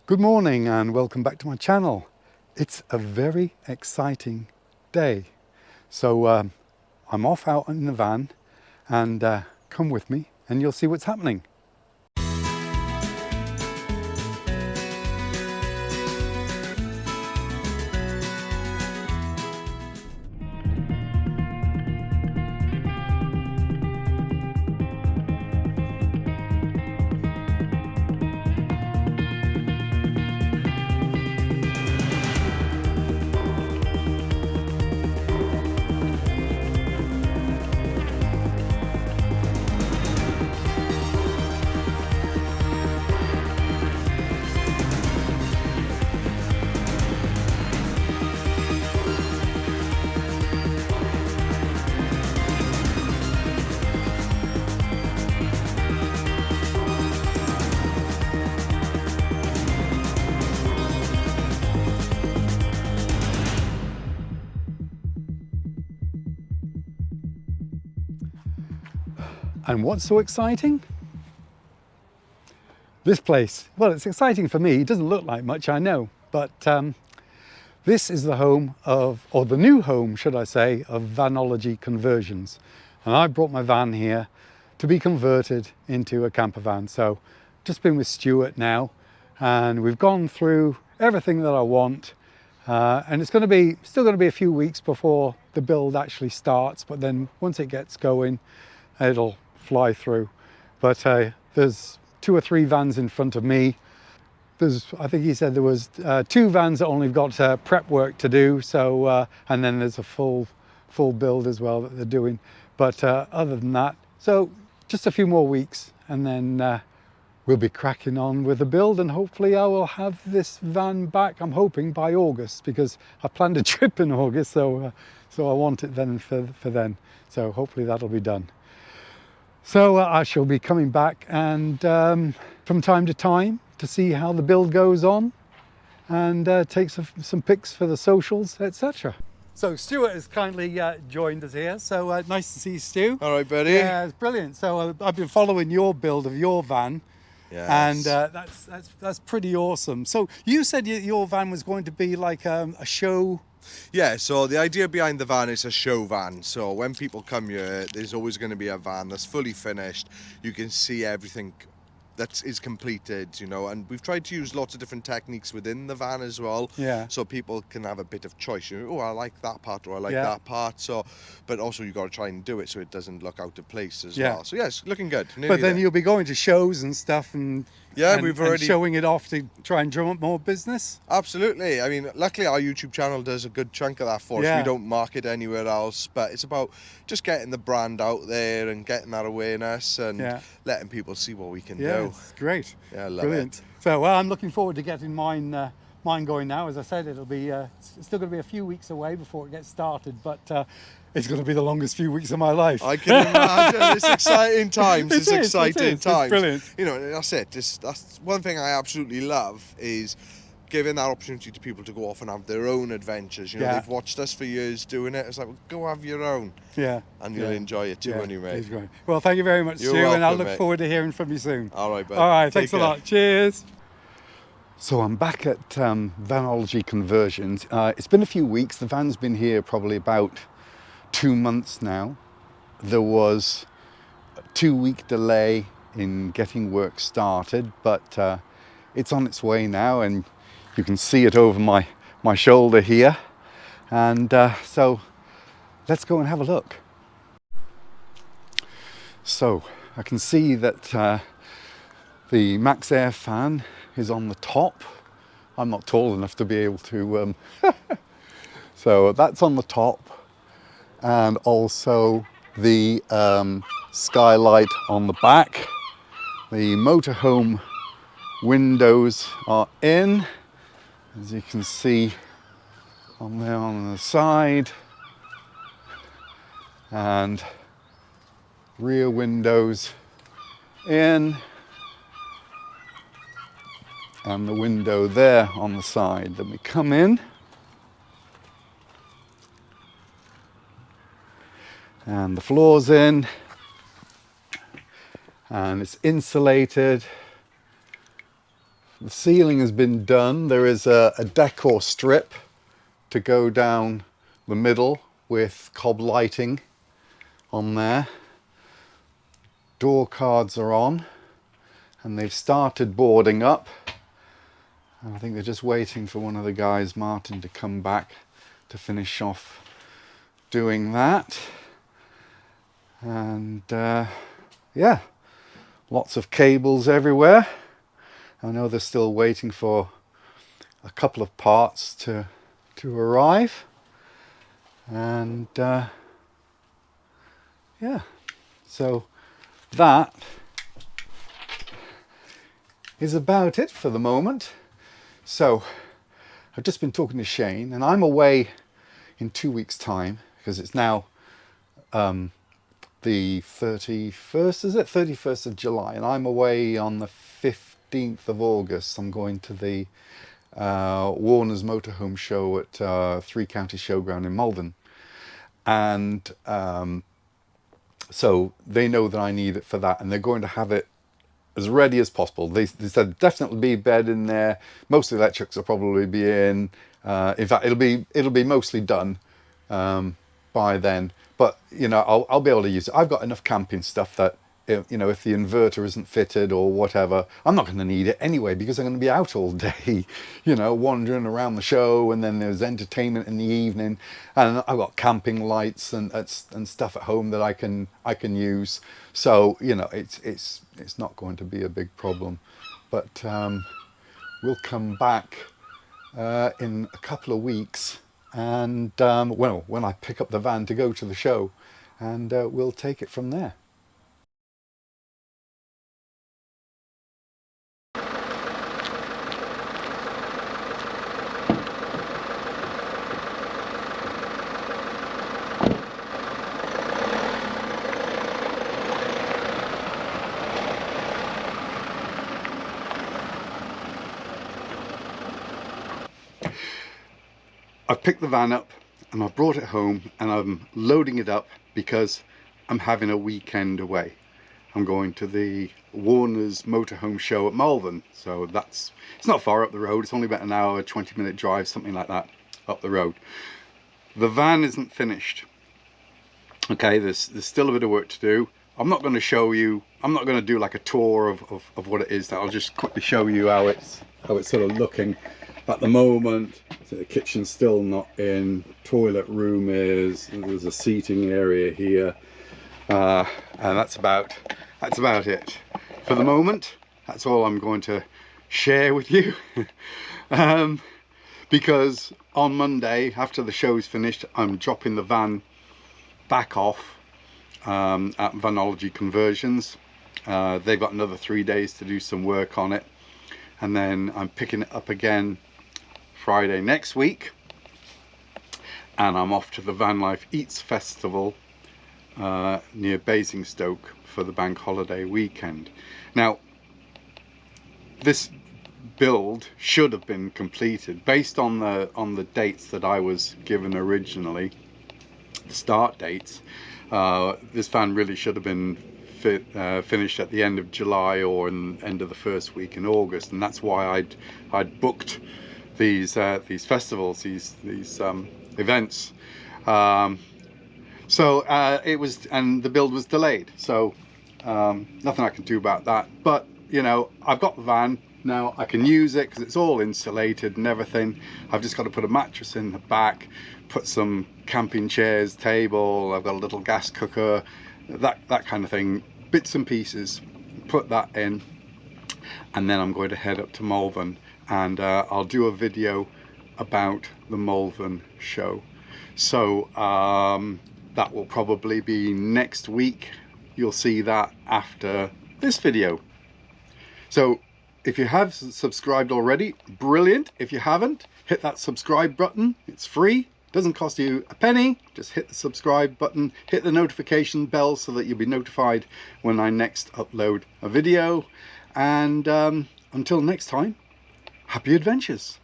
Good morning and welcome back to my channel. It's a very exciting day. So I'm off out in the van and come with me and you'll see what's happening. And what's so exciting? This place. Well, it's exciting for me. It doesn't look like much, I know, but this is the home of, or the new home, should I say, of Vanology Conversions. And I brought my van here to be converted into a camper van. So just been with Stuart now, and we've gone through everything that I want. And it's still going to be a few weeks before the build actually starts. But then once it gets going, it'll fly through. But there's 2 or 3 vans in front of me. I think he said there was 2 vans that only got prep work to do. So and then there's a full build as well that they're doing. But other than that, so just a few more weeks, and then we'll be cracking on with the build, and hopefully I will have this van back, I'm hoping, by August, because I planned a trip in August, so I want it then for then. So hopefully that'll be done. So I shall be coming back and from time to time to see how the build goes on, and take some pics for the socials, etc. So Stuart has kindly joined us here. So nice to see you, Stu. All right, buddy. Yeah, it's brilliant. So I've been following your build of your van. Yes. And that's pretty awesome. So you said your van was going to be like a show. Yeah, so the idea behind the van is a show van. So when people come here, there's always going to be a van that's fully finished. You can see everything that is completed, you know, and we've tried to use lots of different techniques within the van as well. Yeah. So people can have a bit of choice. You know, oh, I like that part, or I like Yeah. that part. So, but also you got to try and do it so it doesn't look out of place as Yeah. well. So yeah, it's looking good. But Nearly then there. you'll be going to shows and stuff, and Yeah, and, we've and already showing it off to try and drum up more business. Absolutely. I mean, luckily our YouTube channel does a good chunk of that for us. Yeah. We don't market anywhere else, but it's about just getting the brand out there and getting that awareness and Yeah. letting people see what we can Yeah, do. it's great. Yeah, I love Brilliant. it. So well, I'm looking forward to getting mine going now. As I said, it'll be it's still going to be a few weeks away before it gets started, but it's going to be the longest few weeks of my life. I can imagine. It's exciting times. It It's is, exciting it's times. brilliant. You know, that's it. That's one thing I absolutely love, is giving that opportunity to people to go off and have their own adventures. You know, Yeah. they've watched us for years doing it. It's like, well, go have your own. Yeah. And you'll enjoy it too, Yeah, won't you, mate? it's great. Well, thank you very much, You're Stu, and I'll welcome, look mate. forward to hearing from you soon. All right, bud. All right, Take thanks a care. lot. Cheers. So I'm back at Vanology Conversions. It's been a few weeks. The van's been here probably about 2 months now. There was a 2-week delay in getting work started, but it's on its way now, and you can see it over my shoulder here. And so let's go and have a look. So I can see that the Max Air fan is on the top. I'm not tall enough to be able to so that's on the top, and also the skylight on the back. The motorhome windows are in, as you can see on there on the side, and rear windows in, and the window there on the side. Then we come in, and the floor's in, and it's insulated The ceiling has been done. There is a decor strip to go down the middle with cob lighting on there. Door cards are on and they've started boarding up. And I think they're just waiting for one of the guys, Martin, to come back to finish off doing that. And yeah, lots of cables everywhere. I know they're still waiting for a couple of parts to arrive. And yeah, so that is about it for the moment. So I've just been talking to Shane, and I'm away in 2 weeks' time because it's now the 31st, is it? 31st of July, and I'm away on the 15th of August. I'm going to the Warner's Motorhome Show at Three Counties Showground in Malvern. And so they know that I need it for that, and they're going to have it as ready as possible. They said definitely be bed in there. Most of the electrics will probably be in. In fact, it'll be mostly done by then. But you know, I'll be able to use it. I've got enough camping stuff that you know, if the inverter isn't fitted or whatever, I'm not going to need it anyway because I'm going to be out all day, you know, wandering around the show, and then there's entertainment in the evening, and I've got camping lights and stuff at home that I can use. So you know, it's not going to be a big problem. But we'll come back in a couple of weeks, and well, when I pick up the van to go to the show, and we'll take it from there. I've picked the van up and I've brought it home and I'm loading it up because I'm having a weekend away. I'm going to the Warner's Motorhome Show at Malvern, so it's not far up the road. It's only about an hour, 20-minute drive, something like that, up the road. The van isn't finished. Okay, there's still a bit of work to do. I'm not going to show you. I'm not going to do like a tour of what it is. I'll just quickly show you how it's sort of looking at the moment. So the kitchen's still not in. Toilet room is. There's a seating area here, and that's about it for the moment. That's all I'm going to share with you. Because on Monday, after the show's finished, I'm dropping the van back off at Vanology Conversions. They've got another 3 days to do some work on it, and then I'm picking it up again Friday next week, and I'm off to the Vanlife Eats Festival near Basingstoke for the bank holiday weekend. Now, this build should have been completed based on the dates that I was given originally, the start dates. This van really should have been finished at the end of July or in end of the first week in August, and that's why I'd booked these festivals, these events. So it was, and the build was delayed. So nothing I can do about that. But you know, I've got the van now. I can use it because it's all insulated and everything. I've just got to put a mattress in the back, put some camping chairs, table. I've got a little gas cooker, that kind of thing, bits and pieces. Put that in, and then I'm going to head up to Malvern, and I'll do a video about the Malvern show. So that will probably be next week. You'll see that after this video. So if you have subscribed already, brilliant. If you haven't, hit that subscribe button. It's free, doesn't cost you a penny. Just hit the subscribe button, hit the notification bell so that you'll be notified when I next upload a video. And until next time, happy adventures.